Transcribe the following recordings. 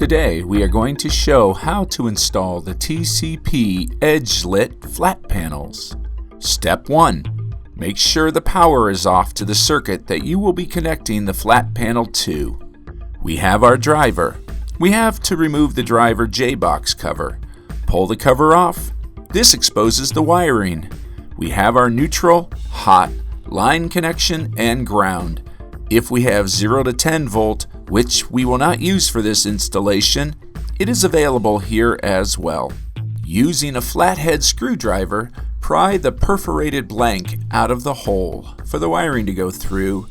Today we are going to show how to install the TCP LED Flat Panels. Step 1. Make sure the power is off to the circuit that you will be connecting the flat panel to. We have our driver. We have to remove the driver J-box cover. Pull the cover off. This exposes the wiring. We have our neutral, hot, line connection, and ground. If we have 0 to 10 volt, which we will not use for this installation, it is available here as well. Using a flathead screwdriver, pry the perforated blank out of the hole for the wiring to go through.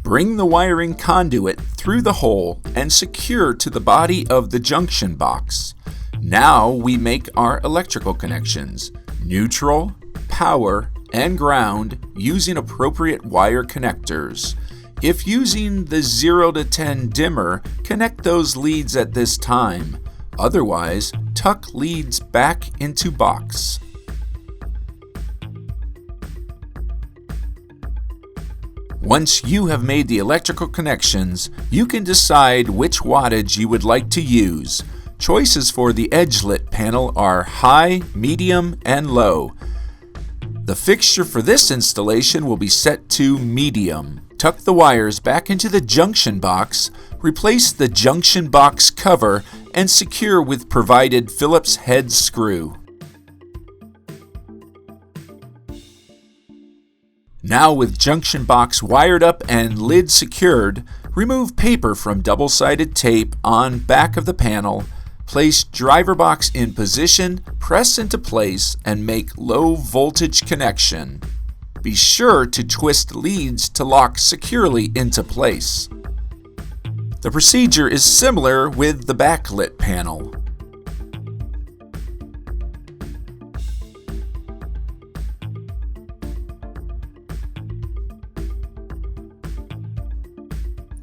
Bring the wiring conduit through the hole and secure to the body of the junction box. Now we make our electrical connections, neutral, power, and ground using appropriate wire connectors. If using the 0 to 10 dimmer, connect those leads at this time. Otherwise, tuck leads back into box. Once you have made the electrical connections, you can decide which wattage you would like to use. Choices for the edge-lit panel are high, medium, and low. The fixture for this installation will be set to medium. Tuck the wires back into the junction box, replace the junction box cover, and secure with provided Phillips head screw. Now with junction box wired up and lid secured, remove paper from double-sided tape on back of the panel, place driver box in position, press into place, and make low voltage connection. Be sure to twist leads to lock securely into place. The procedure is similar with the backlit panel.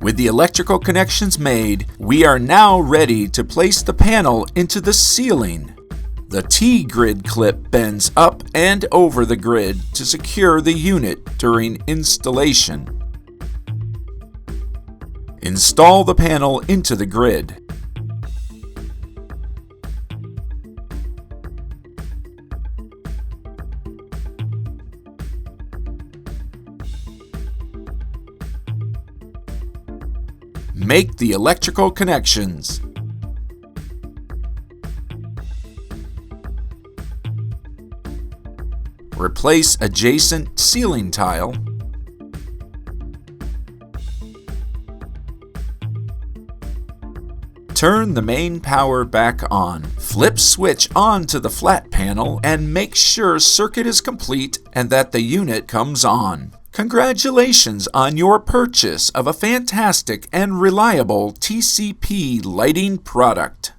With the electrical connections made, we are now ready to place the panel into the ceiling. The T-grid clip bends up and over the grid to secure the unit during installation. Install the panel into the grid. Make the electrical connections. Replace adjacent ceiling tile. Turn the main power back on. Flip switch on to the flat panel and make sure circuit is complete and that the unit comes on. Congratulations on your purchase of a fantastic and reliable TCP lighting product.